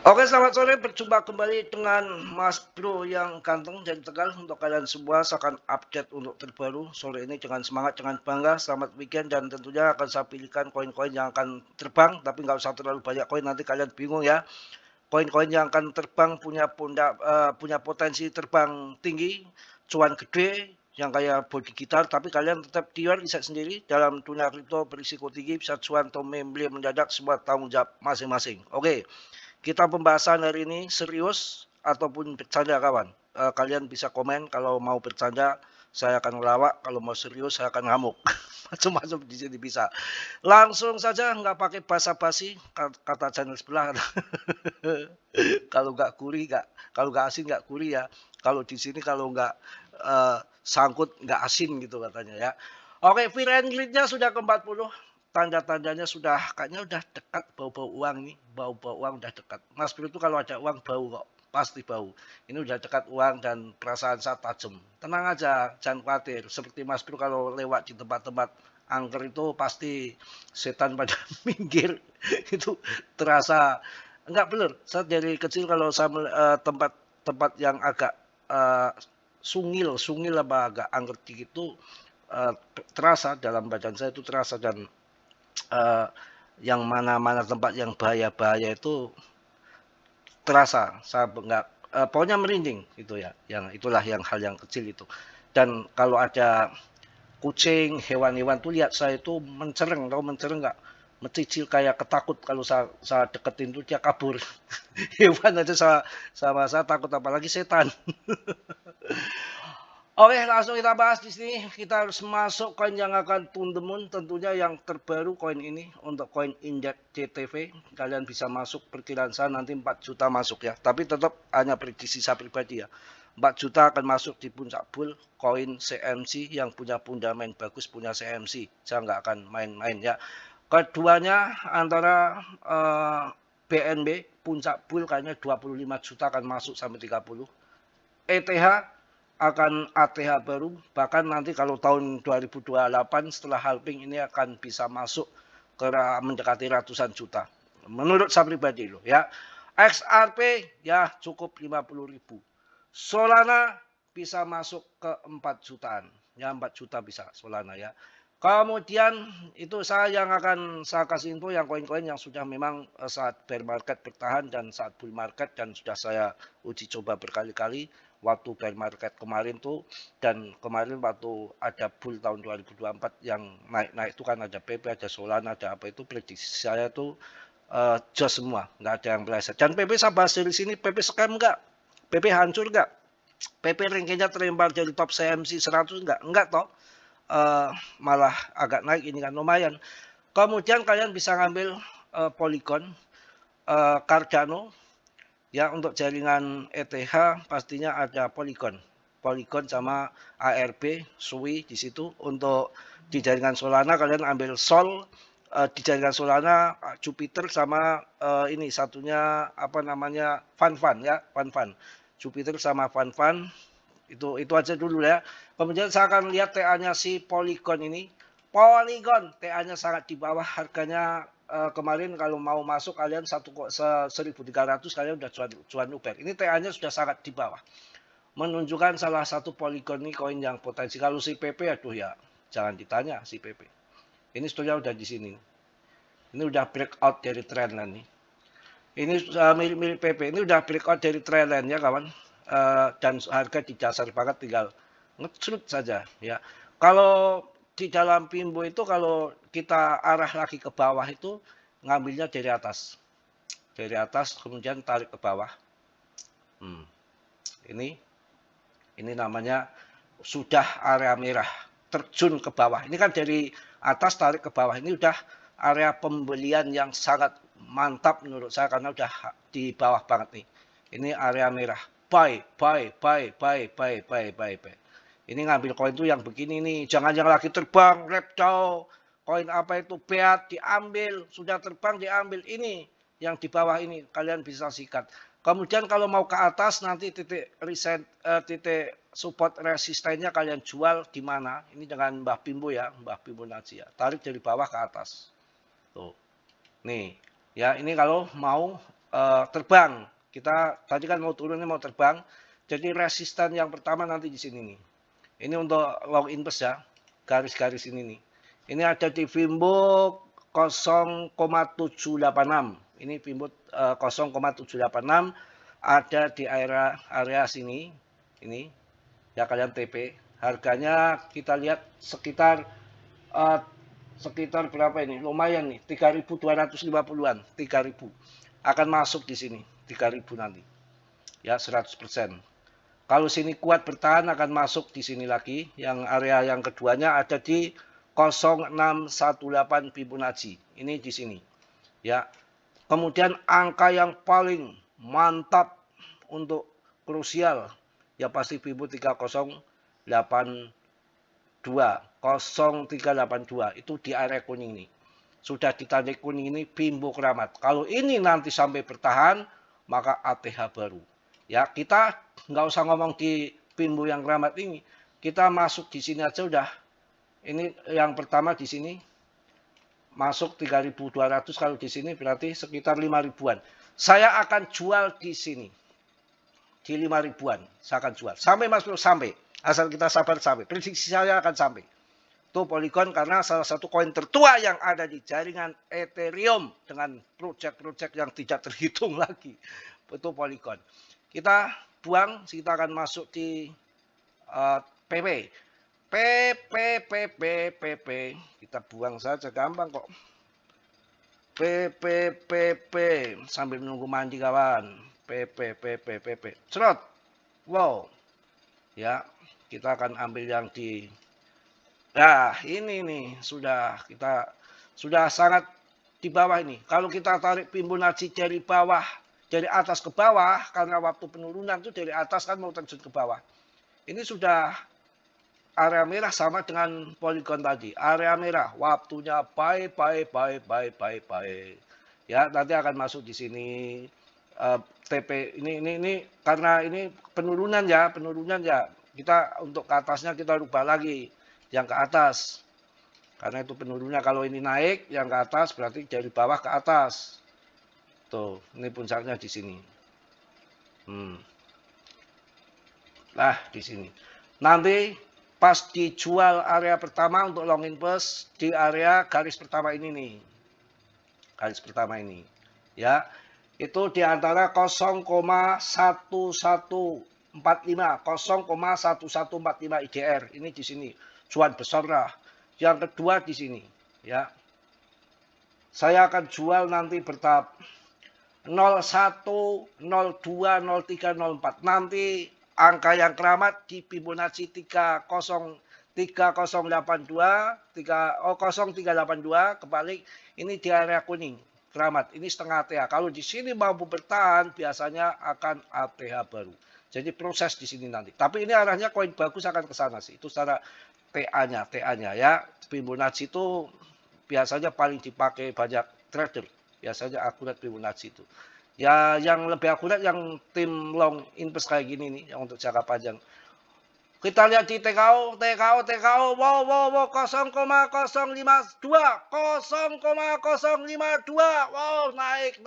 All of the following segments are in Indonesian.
Oke, selamat sore. Berjumpa kembali dengan Mas Bro yang ganteng dan tegar untuk kalian semua. Saya akan update untuk terbaru sore ini dengan semangat, dengan bangga. Selamat weekend dan tentunya akan saya pilihkan koin-koin yang akan terbang, tapi nggak usah terlalu banyak koin. Nanti kalian bingung ya. Koin-koin yang akan terbang punya potensi terbang tinggi, cuan gede, yang kayak body gitar, tapi kalian tetap di luar riset sendiri dalam dunia kripto berisiko tinggi, bisa cuan atau membeli mendadak, semua tanggung jawab masing-masing. Oke. Kita pembahasan hari ini serius ataupun bercanda kawan. Kalian bisa komen kalau mau bercanda, saya akan ngelawak. Kalau mau serius, saya akan ngamuk. Macam-macam di sini bisa. Langsung saja, nggak pakai basa-basi, kata channel sebelah. Kalau nggak kuri, kalau nggak asin nggak kuri ya. Kalau di sini kalau nggak sangkut nggak asin gitu katanya ya. Oke, fear and greed-nya sudah ke-40. Tanda-tandanya sudah kayaknya udah dekat bau-bau uang nih, bau-bau uang udah dekat. Mas Bro itu kalau ada uang bau kok, pasti bau. Ini udah dekat uang dan perasaan saya tajam. Tenang aja, jangan khawatir. Seperti Mas Bro kalau lewat di tempat-tempat angker itu pasti setan pada minggir. Itu terasa enggak bener. Saya dari kecil kalau saya tempat-tempat yang agak sungil apa agak angker dikit itu terasa dalam badan saya itu terasa dan yang mana-mana tempat yang bahaya-bahaya itu terasa. Saya enggak pokoknya merinding itu ya. Yang itulah yang hal yang kecil itu. Dan kalau ada kucing, hewan-hewan tuh lihat saya itu mencereng, tahu mencereng nggak? Mencicil kayak ketakut kalau saya deketin tuh dia kabur. Hewan aja sama saya takut apalagi setan. Oke, langsung kita bahas di sini. Kita harus masuk koin yang akan tune the moon. Tentunya yang terbaru koin ini untuk koin indeks CTV. Kalian bisa masuk perkiraan saya nanti 4 juta masuk ya. Tapi tetap hanya prediksi saya pribadi ya. 4 juta akan masuk di puncak bull koin CMC yang punya fundament bagus, punya CMC. Saya nggak akan main-main ya. Keduanya antara BNB puncak bull kayaknya 25 juta akan masuk sampai 30. ETH akan ATH baru, bahkan nanti kalau tahun 2028 setelah halving ini akan bisa masuk ke mendekati ratusan juta. Menurut saya pribadi loh ya. XRP ya cukup 50.000. Solana bisa masuk ke 4 jutaan. Ya 4 juta bisa Solana ya. Kemudian itu saya yang akan saya kasih info yang koin-koin yang sudah memang saat bear market bertahan dan saat bull market dan sudah saya uji coba berkali-kali waktu bear market kemarin tuh dan kemarin waktu ada bull tahun 2024 yang naik-naik itu kan ada PP, ada Solana, ada apa itu prediksi saya tuh jos semua, nggak ada yang meleset. Dan PP saya bahas dari sini, PP scam nggak? PP hancur nggak? PP rankingnya terlempar dari top CMC 100 enggak toh. Malah agak naik ini kan lumayan. Kemudian kalian bisa ngambil Polygon, Cardano, ya untuk jaringan ETH pastinya ada Polygon. Polygon sama ARB, SUI di situ. Untuk di jaringan Solana kalian ambil Sol, di jaringan Solana Jupiter sama ini satunya apa namanya Fan ya, Fan. Jupiter sama Fan. Itu aja dulu ya. Kemudian saya akan lihat TA-nya si Polygon ini. Polygon TA-nya sangat di bawah harganya kemarin kalau mau masuk kalian 1.300 kalian udah cuan Uber. Ini TA-nya sudah sangat di bawah. Menunjukkan salah satu Polygon ini koin yang potensi. Kalau si PP aduh ya jangan ditanya si PP. Ini sebetulnya udah di sini. Ini udah breakout dari trendline nih. Ini mirip-mirip PP. Ini udah breakout dari trendline ya kawan. Dan harga di dasar banget tinggal ngecrut saja ya. Kalau di dalam Pimbo itu kalau kita arah lagi ke bawah itu ngambilnya dari atas. Dari atas kemudian tarik ke bawah. Ini namanya sudah area merah, terjun ke bawah. Ini kan dari atas tarik ke bawah. Ini udah area pembelian yang sangat mantap menurut saya karena udah di bawah banget nih. Ini area merah. Buy. Ini ngambil koin tuh yang begini nih. Jangan yang lagi terbang, reptile, koin apa itu, beat, diambil. Sudah terbang, diambil. Ini yang di bawah ini. Kalian bisa sikat. Kemudian kalau mau ke atas, nanti titik support resistennya kalian jual di mana. Ini dengan Mbah Bimbo ya, Mbah Bimbo Najia. Tarik dari bawah ke atas. Tuh. Nih, ya ini kalau mau terbang. Kita tadi kan mau turunnya mau terbang. Jadi resisten yang pertama nanti di sini nih. Ini untuk long invest ya. Garis-garis ini nih. Ini ada di Fimbo 0,786. Ini Fimbo 0,786 ada di area sini. Ini ya kalian TP. Harganya kita lihat sekitar berapa ini? Lumayan nih, 3.250-an, 3.000. Akan masuk di sini, 3.000 nanti. Ya, 100%. Kalau sini kuat bertahan akan masuk di sini lagi. Yang area yang keduanya ada di 0618 Fibonacci. Ini di sini. Ya. Kemudian angka yang paling mantap untuk krusial ya pasti Fibonacci 0382 itu di area kuning ini. Sudah ditandai kuning ini Bimbo keramat. Kalau ini nanti sampai bertahan, maka ATH baru. Ya, kita nggak usah ngomong di Bimbo yang keramat ini. Kita masuk di sini aja udah. Ini yang pertama di sini masuk 3.200, kalau di sini berarti sekitar 5.000-an. Saya akan jual di sini. Di 5.000-an saya akan jual. Sampai Mas Bro, sampai. Asal kita sabar sampai. Prediksi saya akan sampai. Itu Polygon karena salah satu koin tertua yang ada di jaringan Ethereum dengan proyek-proyek yang tidak terhitung lagi. Itu Polygon. Kita buang, kita akan masuk di PP. PP. Kita buang saja, gampang kok. PP. Sambil menunggu mandi kawan. PP. Cerot. Wow. Ya, kita akan ambil yang di nah, ini nih sudah sangat di bawah ini. Kalau kita tarik Fibonacci dari bawah, dari atas ke bawah, karena waktu penurunan itu dari atas kan mau terjun ke bawah. Ini sudah area merah sama dengan Polygon tadi. Area merah, waktunya bye. Ya, nanti akan masuk di sini. TP ini karena ini penurunan ya. Kita untuk ke atasnya kita rubah lagi yang ke atas. Karena itu penurunnya, kalau ini naik yang ke atas berarti dari bawah ke atas. Tuh, ini puncaknya di sini. Nah, di sini. Nanti pas dijual area pertama untuk long invest di area garis pertama ini nih. Garis pertama ini. Ya. Itu di antara 0,1145 IDR. Ini di sini. Cuan besar lah. Yang kedua di sini. Ya. Saya akan jual nanti bertahap. 01, 02, 03, 04. Nanti angka yang keramat di Fibonacci 0382 kebalik. Ini di area kuning. Keramat. Ini setengah ATH. Kalau di sini mampu bertahan, biasanya akan ATH baru. Jadi proses di sini nanti. Tapi ini arahnya koin bagus akan ke sana sih. Itu secara TA-nya ya. Fibonacci itu biasanya paling dipakai banyak trader. Biasanya akurat Fibonacci itu. Ya yang lebih akurat yang tim long invest kayak gini nih, yang untuk jangka panjang. Kita lihat di TKO, wow, 0,052, 0,052, wow, naik,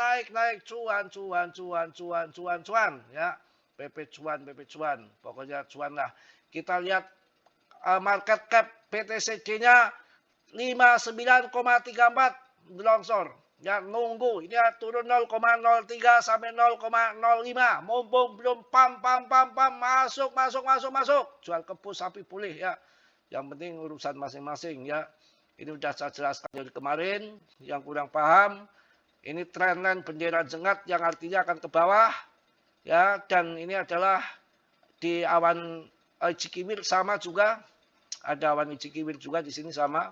cuan, ya, PP cuan, pokoknya cuan lah. Kita lihat market cap BTCG-nya 59,34, longsor. Ya, nunggu. Ini turun 0,03 sampai 0,05. Mumpung belum pam. Masuk. Jual kebus sapi pulih ya. Yang penting urusan masing-masing ya. Ini udah saya jelaskan dari kemarin. Yang kurang paham. Ini trendline bendera jengat yang artinya akan ke bawah. Ya, dan ini adalah di awan Ichikiwir sama juga. Ada awan Ichikiwir juga di sini sama.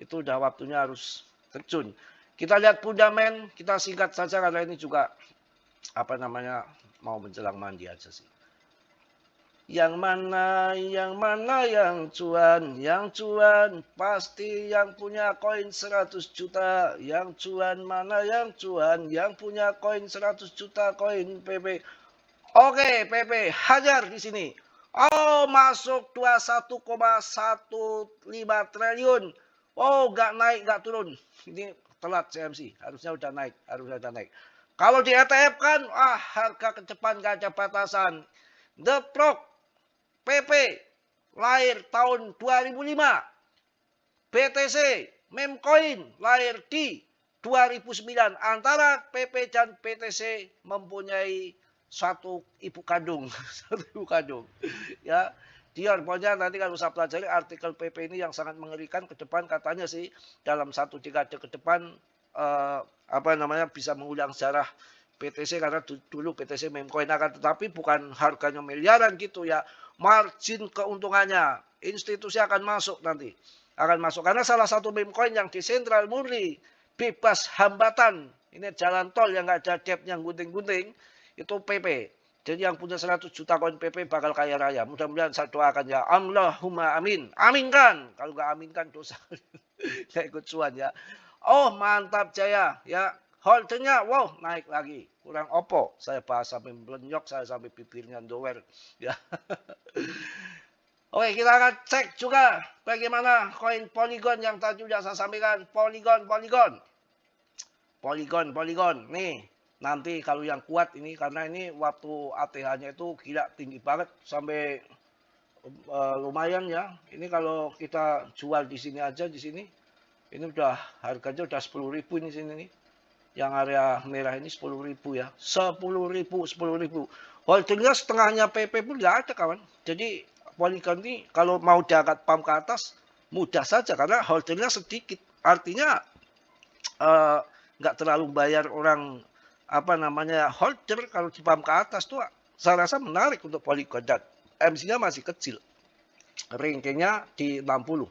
Itu udah waktunya harus terjun. Kita lihat fundament, kita singkat saja karena ini juga mau menjelang mandi aja sih. Yang mana yang cuan, pasti yang punya koin 100 juta. Yang cuan mana yang cuan, yang punya koin 100 juta koin PP. Oke, PP hajar di sini. Oh, masuk 21,15 triliun. Oh, nggak naik, nggak turun. Ini telat CMC, harusnya udah naik. Kalau di ETF kan, harga ke depan gak ada batasan. The Prog PP lahir tahun 2005. BTC Memcoin lahir di 2009. Antara PP dan BTC mempunyai satu ibu kandung. Satu ibu kandung. Ya, dia pokoknya nanti kalau usah pelajari artikel PP ini yang sangat mengerikan ke depan, katanya sih dalam 1 dekade ke depan bisa mengulang sejarah PTC, karena dulu PTC Memcoin akan, tetapi bukan harganya miliaran gitu ya. Margin keuntungannya institusi akan masuk nanti. Akan masuk karena salah satu Memcoin yang desentral murni, bebas hambatan. Ini jalan tol yang nggak ada debt yang gunting-gunting, itu PP. Jadi yang punya 100 juta koin PP bakal kaya raya. Mudah-mudahan saya doakan ya. Allahumma amin. Aminkan. Kalau nggak aminkan dosa. Nggak ikut cuan ya. Oh mantap Jaya. Ya. Holdingnya wow naik lagi. Kurang opo. Saya bahas sampai melenyok. Saya sampai bibirnya doer. Ya. Oke, kita akan cek juga bagaimana koin Polygon yang tadi sudah saya sampaikan. Polygon. Nih, nanti kalau yang kuat ini, karena ini waktu ATH-nya itu gila tinggi banget sampai lumayan ya. Ini kalau kita jual di sini aja, di sini ini udah harganya udah 10.000 ini sini nih. Yang area merah ini 10.000 ya. 10.000. Holdingnya setengahnya PP pun nggak ada kawan. Jadi Polygon ini kalau mau diangkat pump ke atas mudah saja karena holdingnya sedikit. Artinya nggak terlalu bayar orang holder kalau di pump ke atas tuh saya rasa menarik untuk Polygon dan MC-nya masih kecil. Rankingnya di 60.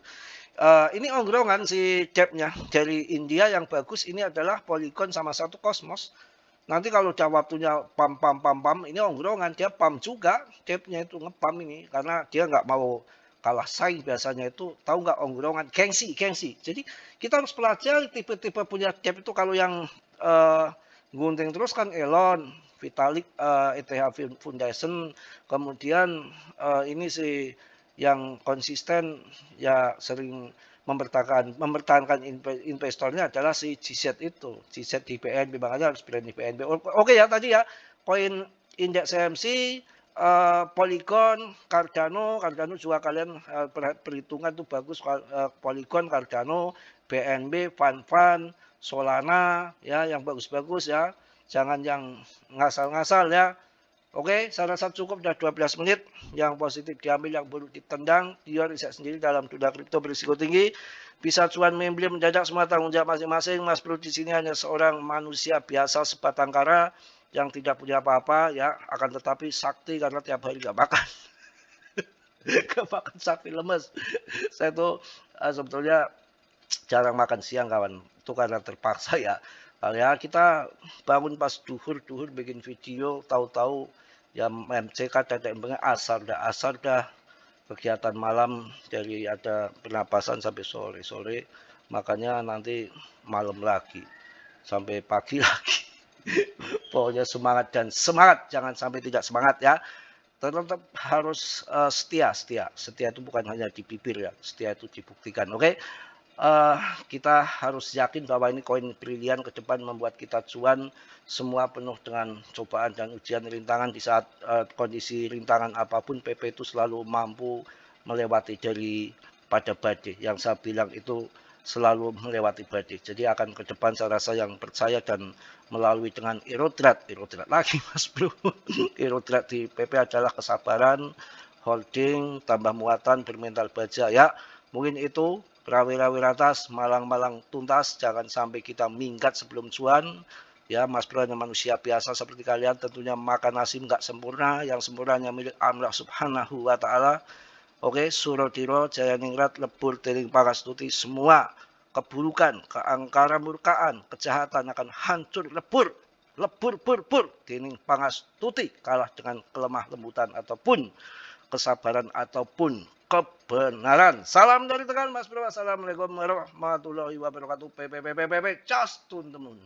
Ini ongrongan si depnya dari India yang bagus ini adalah Polygon sama satu Cosmos. Nanti kalau udah waktunya pam, ini ongrongan dia pam juga, depnya itu ngepam ini karena dia nggak mau kalah saing biasanya itu, tahu nggak ongrongan, gengsi. Jadi kita harus pelajari tipe-tipe punya dep itu. Kalau yang gunting terus kan Elon, Vitalik, ETH Foundation, kemudian ini sih yang konsisten ya sering mempertahankan investornya adalah si GZ itu. GZ di BNB, makanya harus berani BNB. Oke ya tadi ya, koin indeks CMC, Polygon, Cardano juga kalian perhitungan tuh bagus. Polygon, Cardano, BNB, Fan, Solana ya yang bagus-bagus ya. Jangan yang ngasal-ngasal ya. Oke, saya rasa cukup, sudah 12 menit. Yang positif diambil, yang buruk ditendang. Dia riset sendiri dalam dunia kripto berisiko tinggi. Bisa cuan membeli mendadak, semua tanggung jawab masing-masing. Mas Bro di sini hanya seorang manusia biasa sebatang kara yang tidak punya apa-apa ya, akan tetapi sakti karena tiap hari gak makan. Gak makan sakti, lemes. Saya tuh sebetulnya jarang makan siang kawan. Itu karena terpaksa ya. Ya kita bangun pas duhur bikin video, tahu-tahu ya MCK dadek asar dah kegiatan malam dari ada pernapasan sampai sore, makanya nanti malam lagi sampai pagi lagi. Pokoknya semangat dan semangat, jangan sampai tidak semangat ya. Tetap harus setia itu bukan hanya di bibir ya, setia itu dibuktikan. Oke. Kita harus yakin bahwa ini koin brilian ke depan membuat kita cuan. Semua penuh dengan cobaan dan ujian rintangan. Di saat kondisi rintangan apapun, PP itu selalu mampu melewati daripada badai. Yang saya bilang itu selalu melewati badai. Jadi akan ke depan saya rasa yang percaya dan melalui dengan erodrat lagi Mas Bro. Erodrat di PP adalah kesabaran, holding, tambah muatan, bermental baja ya. Mungkin itu rawi-rawi atas, malang-malang tuntas, jangan sampai kita minggat sebelum cuan. Ya, Mas Bro hanya manusia biasa seperti kalian, tentunya makan nasi nggak sempurna, yang sempurnanya milik Allah Subhanahu wa Ta'ala. Oke, Surodiro, Jaya Ningrat, Lebur, Tering, Pangastuti, semua keburukan, keangkara murkaan, kejahatan akan hancur lebur. Tering, Pangastuti kalah dengan kelemah lembutan ataupun kesabaran ataupun kebenaran. Salam dari Tegal Mas Bro. Assalamualaikum warahmatullahi wabarakatuh. Just to the moon.